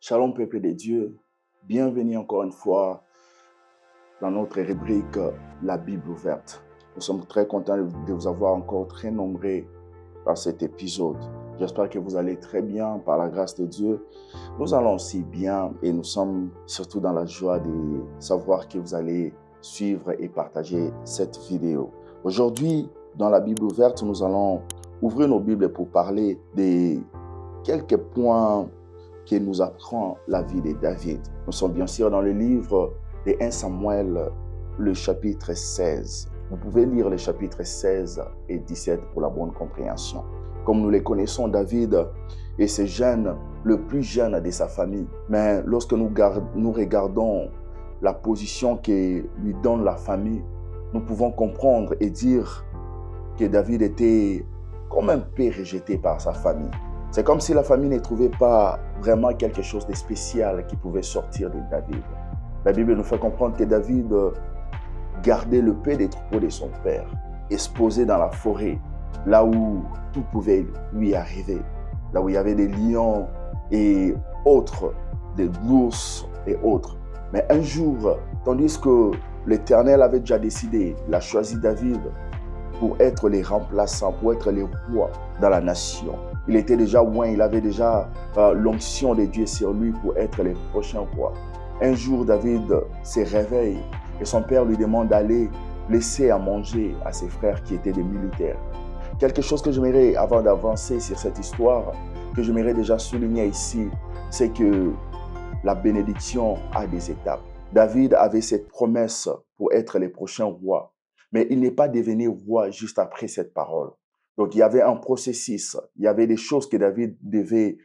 Shalom peuple de Dieu, bienvenue encore une fois dans notre rubrique La Bible ouverte. Nous sommes très contents de vous avoir encore très nombreux dans cet épisode. J'espère que vous allez très bien par la grâce de Dieu. Nous allons aussi bien et nous sommes surtout dans la joie de savoir que vous allez suivre et partager cette vidéo. Aujourd'hui, dans la Bible ouverte, nous allons ouvrir nos Bibles pour parler de quelques points que nous apprend la vie de David. Nous sommes bien sûr dans le livre de 1 Samuel, le chapitre 16. Vous pouvez lire les chapitres 16 et 17 pour la bonne compréhension. Comme nous les connaissons, David est ce jeune, le plus jeune de sa famille. Mais lorsque nous regardons la position que lui donne la famille, nous pouvons comprendre et dire que David était comme un peu rejeté par sa famille. C'est comme si la famille ne trouvait pas vraiment quelque chose de spécial qui pouvait sortir de David. La Bible nous fait comprendre que David gardait le peu des troupeaux de son père, exposé dans la forêt, là où tout pouvait lui arriver, là où il y avait des lions et autres, des ours et autres. Mais un jour, tandis que l'Éternel avait déjà décidé, il a choisi David pour être les remplaçants, pour être les rois dans la nation. Il était déjà loin, il avait déjà l'onction de Dieu sur lui pour être les prochains rois. Un jour, David se réveille et son père lui demande d'aller laisser à manger à ses frères qui étaient des militaires. Quelque chose que j'aimerais, avant d'avancer sur cette histoire, que j'aimerais déjà souligner ici, c'est que la bénédiction a des étapes. David avait cette promesse pour être les prochains rois, mais il n'est pas devenu roi juste après cette parole. Donc, il y avait un processus, il y avait des choses que David devait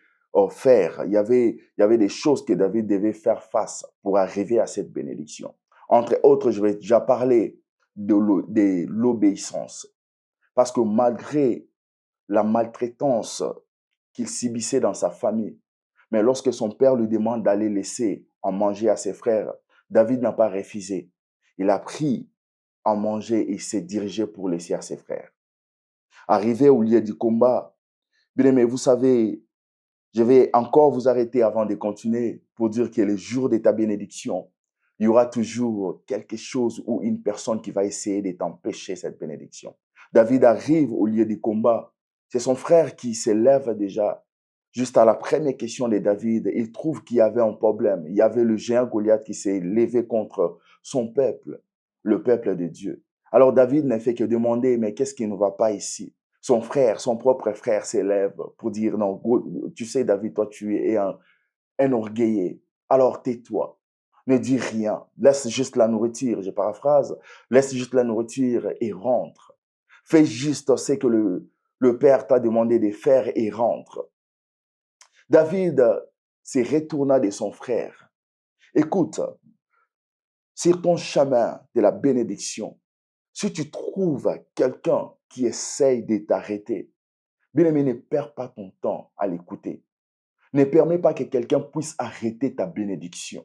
faire, il y avait des choses que David devait faire face pour arriver à cette bénédiction. Entre autres, je vais déjà parler de l'obéissance. Parce que malgré la maltraitance qu'il subissait dans sa famille, mais lorsque son père lui demande d'aller laisser en manger à ses frères, David n'a pas refusé. Il a pris en manger et s'est dirigé pour laisser à ses frères. Arrivé au lieu du combat, bien aimé, vous savez, je vais encore vous arrêter avant de continuer pour dire que le jour de ta bénédiction, il y aura toujours quelque chose ou une personne qui va essayer de t'empêcher cette bénédiction. David arrive au lieu du combat. C'est son frère qui s'élève déjà. Juste à la première question de David, il trouve qu'il y avait un problème. Il y avait le géant Goliath qui s'est levé contre son peuple, le peuple de Dieu. Alors David n'a fait que demander, mais qu'est-ce qui ne va pas ici? Son frère, son propre frère s'élève pour dire, non, tu sais David, toi tu es un orgueilleux. Alors tais-toi, ne dis rien, laisse juste la nourriture, je paraphrase, laisse juste la nourriture et rentre. Fais juste ce que le Père t'a demandé de faire et rentre. David se retourna de son frère. Écoute, sur ton chemin de la bénédiction, si tu trouves quelqu'un qui essaye de t'arrêter, bien-aimé, ne perds pas ton temps à l'écouter. Ne permets pas que quelqu'un puisse arrêter ta bénédiction.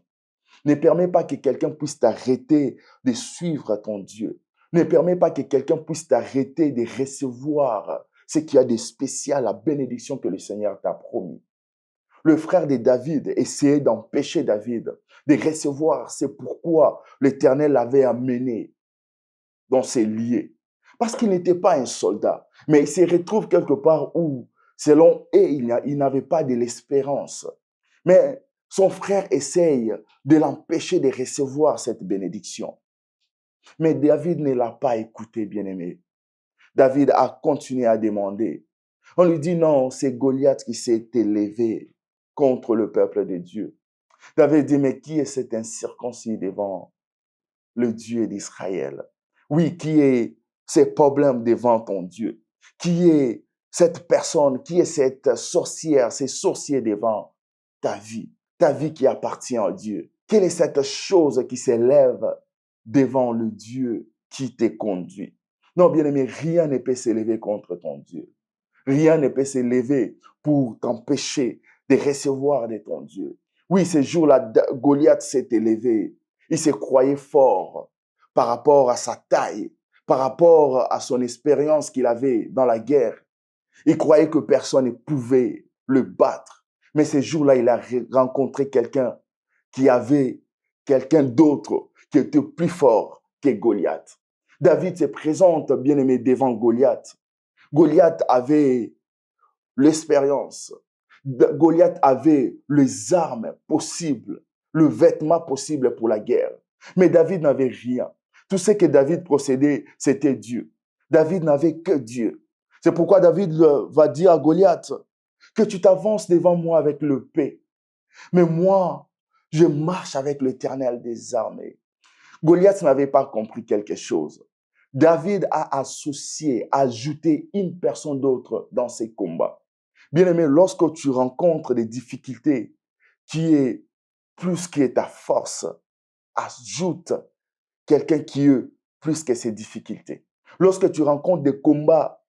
Ne permets pas que quelqu'un puisse t'arrêter de suivre ton Dieu. Ne permets pas que quelqu'un puisse t'arrêter de recevoir ce qu'il y a de spécial, la bénédiction que le Seigneur t'a promis. Le frère de David essayait d'empêcher David de recevoir. C'est pourquoi l'Éternel l'avait amené dans ces lieux. Parce qu'il n'était pas un soldat, mais il se retrouve quelque part où, selon eux, il n'avait pas de l'espérance. Mais son frère essaye de l'empêcher de recevoir cette bénédiction. Mais David ne l'a pas écouté, bien-aimé. David a continué à demander. On lui dit non, c'est Goliath qui s'est élevé contre le peuple de Dieu. David dit, mais qui est cet incirconcis devant le Dieu d'Israël? Oui, qui est ces problèmes devant ton Dieu? Qui est cette personne, qui est cette sorcière, ces sorciers devant ta vie qui appartient à Dieu? Quelle est cette chose qui s'élève devant le Dieu qui te conduit? Non, bien-aimé, rien ne peut s'élever contre ton Dieu. Rien ne peut s'élever pour t'empêcher de recevoir de ton Dieu. Oui, ce jour-là, Goliath s'est élevé. Il se croyait fort par rapport à sa taille, par rapport à son expérience qu'il avait dans la guerre. Il croyait que personne ne pouvait le battre. Mais ce jour-là, il a rencontré quelqu'un d'autre qui était plus fort que Goliath. David se présente, bien aimé, devant Goliath. Goliath avait l'expérience. Goliath avait les armes possibles, le vêtement possible pour la guerre. Mais David n'avait rien. Tout ce que David possédait, c'était Dieu. David n'avait que Dieu. C'est pourquoi David va dire à Goliath que tu t'avances devant moi avec le paix. Mais moi, je marche avec l'Éternel des armées. Goliath n'avait pas compris quelque chose. David a ajouté une personne d'autre dans ses combats. Bien-aimé, lorsque tu rencontres des difficultés qui est plus que ta force, ajoute quelqu'un qui est plus que ses difficultés. Lorsque tu rencontres des combats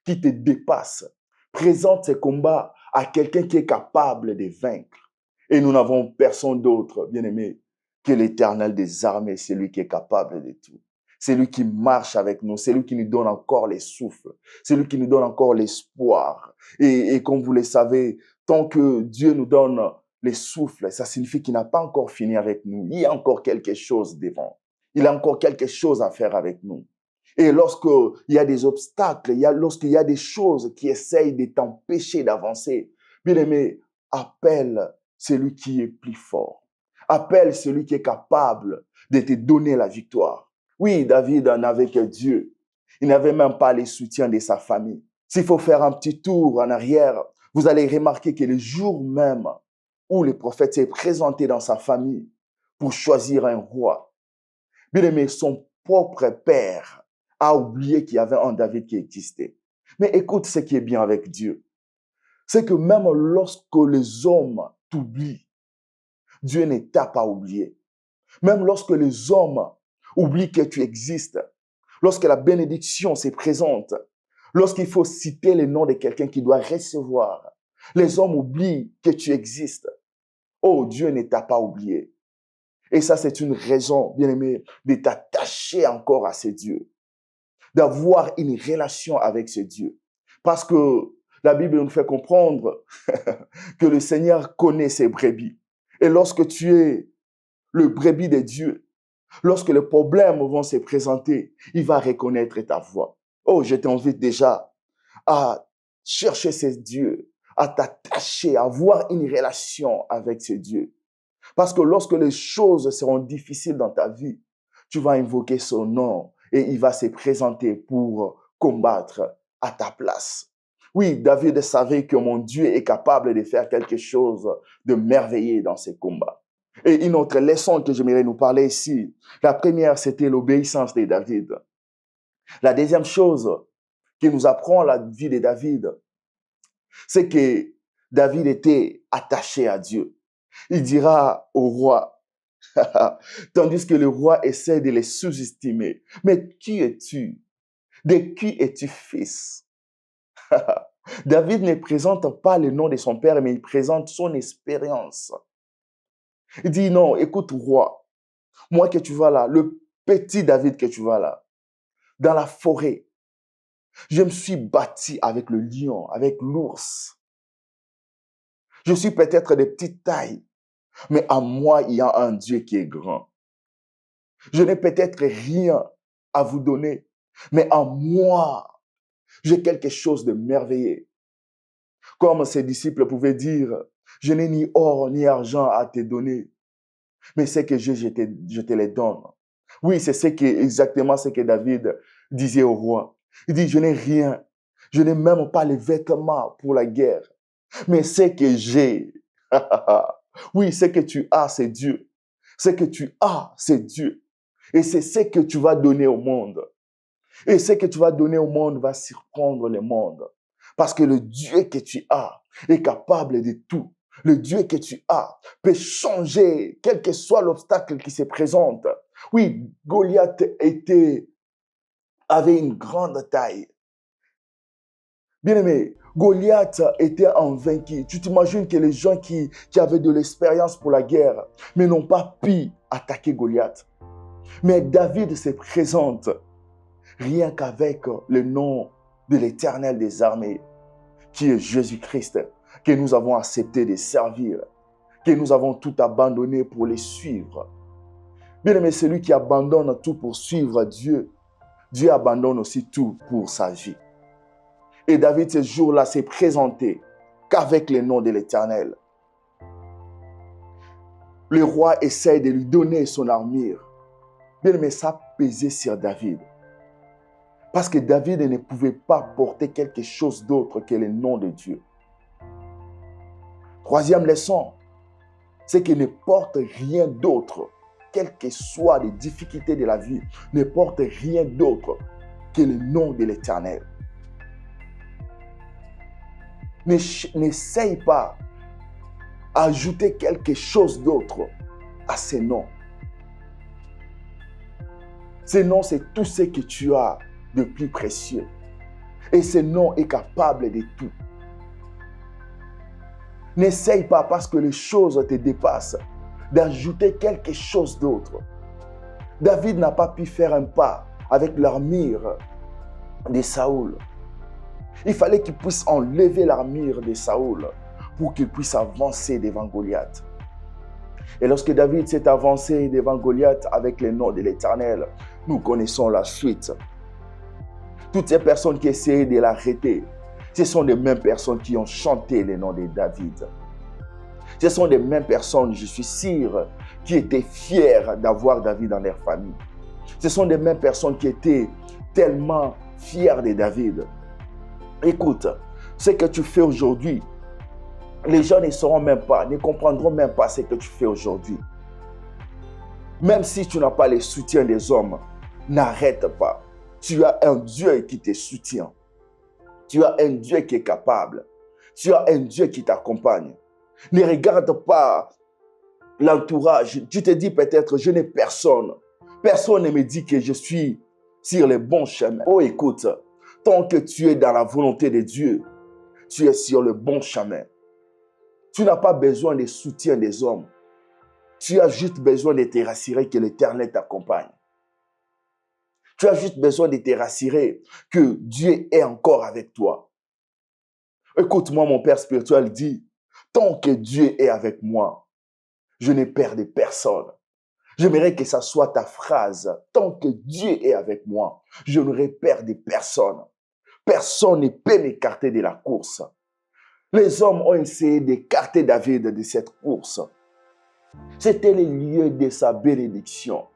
qui te dépassent, présente ces combats à quelqu'un qui est capable de vaincre. Et nous n'avons personne d'autre, bien-aimé, que l'Éternel des armées, c'est lui qui est capable de tout. C'est lui qui marche avec nous, c'est lui qui nous donne encore les souffles, c'est lui qui nous donne encore l'espoir. Et comme vous le savez, tant que Dieu nous donne les souffles, ça signifie qu'il n'a pas encore fini avec nous. Il y a encore quelque chose devant. Il a encore quelque chose à faire avec nous. Et lorsqu'il y a des obstacles, lorsqu'il y a des choses qui essayent de t'empêcher d'avancer, bien aimé, appelle celui qui est plus fort. Appelle celui qui est capable de te donner la victoire. Oui, David n'avait que Dieu. Il n'avait même pas les soutiens de sa famille. S'il faut faire un petit tour en arrière, vous allez remarquer que le jour même où le prophète s'est présenté dans sa famille pour choisir un roi, bien aimé, son propre père a oublié qu'il y avait un David qui existait. Mais écoute ce qui est bien avec Dieu. C'est que même lorsque les hommes t'oublient, Dieu ne t'a pas oublié. Même lorsque les hommes oublient que tu existes, lorsque la bénédiction se présente, lorsqu'il faut citer le nom de quelqu'un qui doit recevoir, les hommes oublient que tu existes. Oh, Dieu ne t'a pas oublié. Et ça, c'est une raison, bien aimé, de t'attacher encore à ce Dieu, d'avoir une relation avec ce Dieu. Parce que la Bible nous fait comprendre que le Seigneur connaît ses brebis. Et lorsque tu es le brebis de Dieu, lorsque les problèmes vont se présenter, il va reconnaître ta voix. Oh, je t'invite déjà à chercher ce Dieu, à t'attacher, à avoir une relation avec ce Dieu. Parce que lorsque les choses seront difficiles dans ta vie, tu vas invoquer son nom et il va se présenter pour combattre à ta place. Oui, David savait que mon Dieu est capable de faire quelque chose de merveilleux dans ses combats. Et une autre leçon que j'aimerais nous parler ici, la première, c'était l'obéissance de David. La deuxième chose qui nous apprend la vie de David, c'est que David était attaché à Dieu. Il dira au roi, tandis que le roi essaie de les sous-estimer. Mais qui es-tu? De qui es-tu fils? David ne présente pas le nom de son père, mais il présente son expérience. Il dit non, écoute roi, moi que tu vois là, le petit David que tu vois là, dans la forêt, je me suis battu avec le lion, avec l'ours. Je suis peut-être de petite taille, mais en moi, il y a un Dieu qui est grand. Je n'ai peut-être rien à vous donner, mais en moi, j'ai quelque chose de merveilleux. Comme ses disciples pouvaient dire, je n'ai ni or ni argent à te donner, mais ce que j'ai, je te les donne. Oui, c'est exactement ce que David disait au roi. Il dit, je n'ai rien, je n'ai même pas les vêtements pour la guerre, mais ce que j'ai, oui, ce que tu as, c'est Dieu. Ce que tu as, c'est Dieu. Et c'est ce que tu vas donner au monde. Et ce que tu vas donner au monde va surprendre le monde. Parce que le Dieu que tu as est capable de tout. Le Dieu que tu as peut changer quel que soit l'obstacle qui se présente. Oui, Goliath avait une grande taille. Bien aimé, Goliath était invaincu. Tu t'imagines que les gens qui avaient de l'expérience pour la guerre, mais n'ont pas pu attaquer Goliath. Mais David se présente rien qu'avec le nom de l'Éternel des armées, qui est Jésus-Christ, que nous avons accepté de servir, que nous avons tout abandonné pour les suivre. Bien-aimé, celui qui abandonne tout pour suivre Dieu, Dieu abandonne aussi tout pour sa vie. Et David, ce jour-là, s'est présenté qu'avec le nom de l'Éternel. Le roi essaie de lui donner son armure. Bien-aimé, ça pesait sur David. Parce que David ne pouvait pas porter quelque chose d'autre que le nom de Dieu. Troisième leçon, c'est qu'il ne porte rien d'autre, quelles que soient les difficultés de la vie, ne porte rien d'autre que le nom de l'Éternel. N'essaye pas d'ajouter quelque chose d'autre à ces noms. Ce nom, c'est tout ce que tu as de plus précieux. Et ce nom est capable de tout. N'essaye pas, parce que les choses te dépassent, d'ajouter quelque chose d'autre. David n'a pas pu faire un pas avec l'armure de Saoul. Il fallait qu'il puisse enlever l'armure de Saoul pour qu'il puisse avancer devant Goliath. Et lorsque David s'est avancé devant Goliath avec le nom de l'Éternel, nous connaissons la suite. Toutes ces personnes qui essayaient de l'arrêter, ce sont les mêmes personnes qui ont chanté le nom de David. Ce sont les mêmes personnes, je suis sûr, qui étaient fiers d'avoir David dans leur famille. Ce sont les mêmes personnes qui étaient tellement fiers de David. Écoute, ce que tu fais aujourd'hui, les gens ne sauront même pas, ne comprendront même pas ce que tu fais aujourd'hui. Même si tu n'as pas le soutien des hommes, n'arrête pas. Tu as un Dieu qui te soutient. Tu as un Dieu qui est capable. Tu as un Dieu qui t'accompagne. Ne regarde pas l'entourage. Tu te dis peut-être, je n'ai personne. Personne ne me dit que je suis sur le bon chemin. Oh, écoute, tant que tu es dans la volonté de Dieu, tu es sur le bon chemin. Tu n'as pas besoin de soutien des hommes. Tu as juste besoin de te rassurer que l'Éternel t'accompagne. Tu as juste besoin de te rassurer que Dieu est encore avec toi. Écoute-moi, mon Père spirituel dit, tant que Dieu est avec moi, je n'ai peur de personne. J'aimerais que ça soit ta phrase. Tant que Dieu est avec moi, je n'aurai peur de personne. Personne ne peut m'écarter de la course. Les hommes ont essayé d'écarter David de cette course. C'était le lieu de sa bénédiction.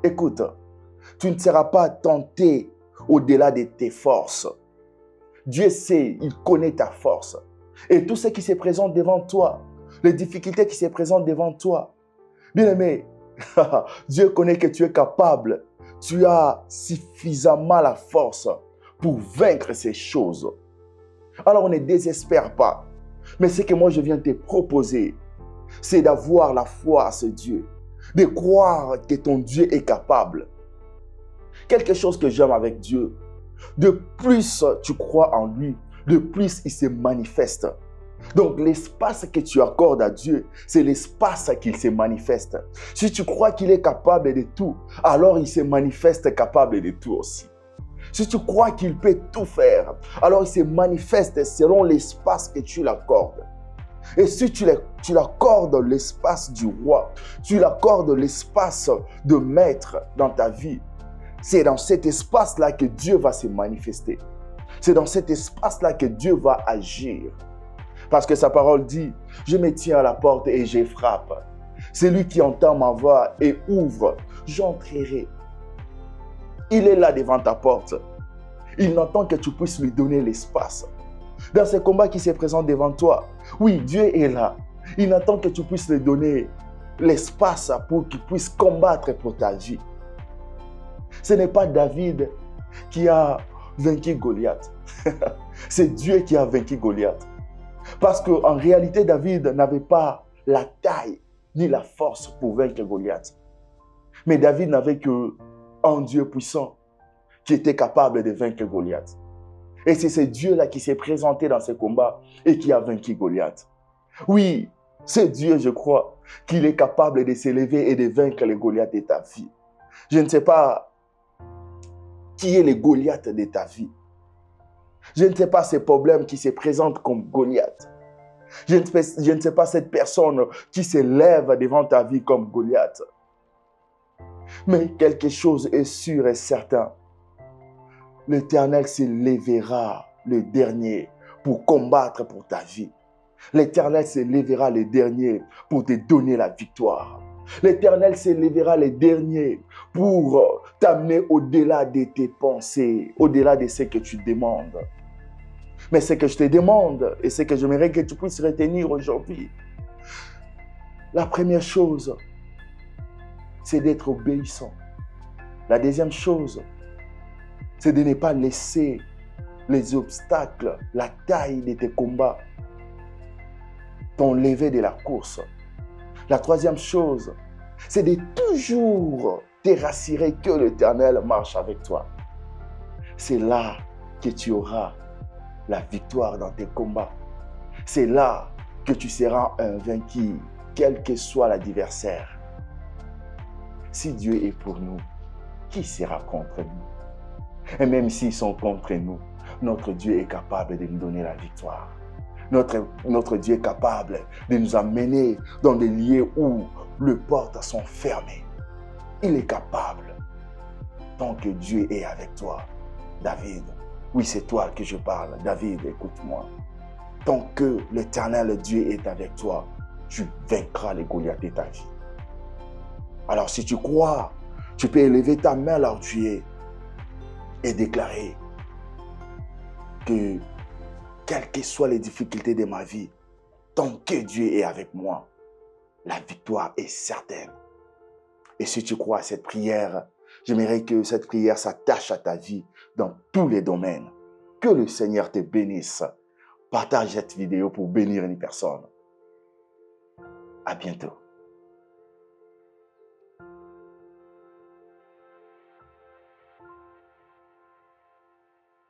Écoute, tu ne seras pas tenté au-delà de tes forces. Dieu sait, il connaît ta force. Et tout ce qui se présente devant toi, les difficultés qui se présentent devant toi, bien-aimé, Dieu connaît que tu es capable. Tu as suffisamment la force pour vaincre ces choses. Alors ne désespère pas. Mais ce que moi je viens te proposer, c'est d'avoir la foi à ce Dieu. De croire que ton Dieu est capable. Quelque chose que j'aime avec Dieu, de plus tu crois en lui, de plus il se manifeste. Donc l'espace que tu accordes à Dieu, c'est l'espace qu'il se manifeste. Si tu crois qu'il est capable de tout, alors il se manifeste capable de tout aussi. Si tu crois qu'il peut tout faire, alors il se manifeste selon l'espace que tu l'accordes. Et si tu l'accordes l'espace du roi, tu l'accordes l'espace de maître dans ta vie, c'est dans cet espace-là que Dieu va se manifester. C'est dans cet espace-là que Dieu va agir. Parce que sa parole dit, je me tiens à la porte et je frappe. Celui qui entend ma voix et ouvre, j'entrerai. Il est là devant ta porte. Il n'attend que tu puisses lui donner l'espace. Dans ce combat qui se présente devant toi, oui, Dieu est là. Il n'attend que tu puisses lui donner l'espace pour qu'il puisse combattre pour ta vie. Ce n'est pas David qui a vaincu Goliath. C'est Dieu qui a vaincu Goliath. Parce qu'en réalité, David n'avait pas la taille ni la force pour vaincre Goliath. Mais David n'avait qu'un Dieu puissant qui était capable de vaincre Goliath. Et c'est ce Dieu-là qui s'est présenté dans ce combat et qui a vaincu Goliath. Oui, c'est Dieu, je crois, qu'il est capable de s'élever et de vaincre les Goliaths de ta vie. Je ne sais pas qui est le Goliath de ta vie. Je ne sais pas ces problèmes qui se présentent comme Goliath. Je ne sais pas cette personne qui s'élève devant ta vie comme Goliath. Mais quelque chose est sûr et certain. L'Éternel s'élèvera le dernier pour combattre pour ta vie. L'Éternel s'élèvera le dernier pour te donner la victoire. L'Éternel s'élèvera le dernier pour t'amener au-delà de tes pensées, au-delà de ce que tu demandes. Mais ce que je te demande et ce que j'aimerais que tu puisses retenir aujourd'hui, la première chose, c'est d'être obéissant. La deuxième chose, c'est de ne pas laisser les obstacles, la taille de tes combats, t'enlever de la course. La troisième chose, c'est de toujours te rassurer que l'Éternel marche avec toi. C'est là que tu auras la victoire dans tes combats. C'est là que tu seras un vaincu, quel que soit l'adversaire. Si Dieu est pour nous, qui sera contre nous? Et même s'ils sont contre nous, notre Dieu est capable de nous donner la victoire. Notre Dieu est capable de nous amener dans des lieux où les portes sont fermées. Il est capable. Tant que Dieu est avec toi, David, oui, c'est toi que je parle. David, écoute-moi. Tant que l'Éternel Dieu est avec toi, tu vaincras les Goliaths de ta vie. Alors si tu crois, tu peux élever ta main là où tu es et déclarer que quelles que soient les difficultés de ma vie, tant que Dieu est avec moi, la victoire est certaine. Et si tu crois à cette prière, j'aimerais que cette prière s'attache à ta vie dans tous les domaines. Que le Seigneur te bénisse. Partage cette vidéo pour bénir une personne. À bientôt.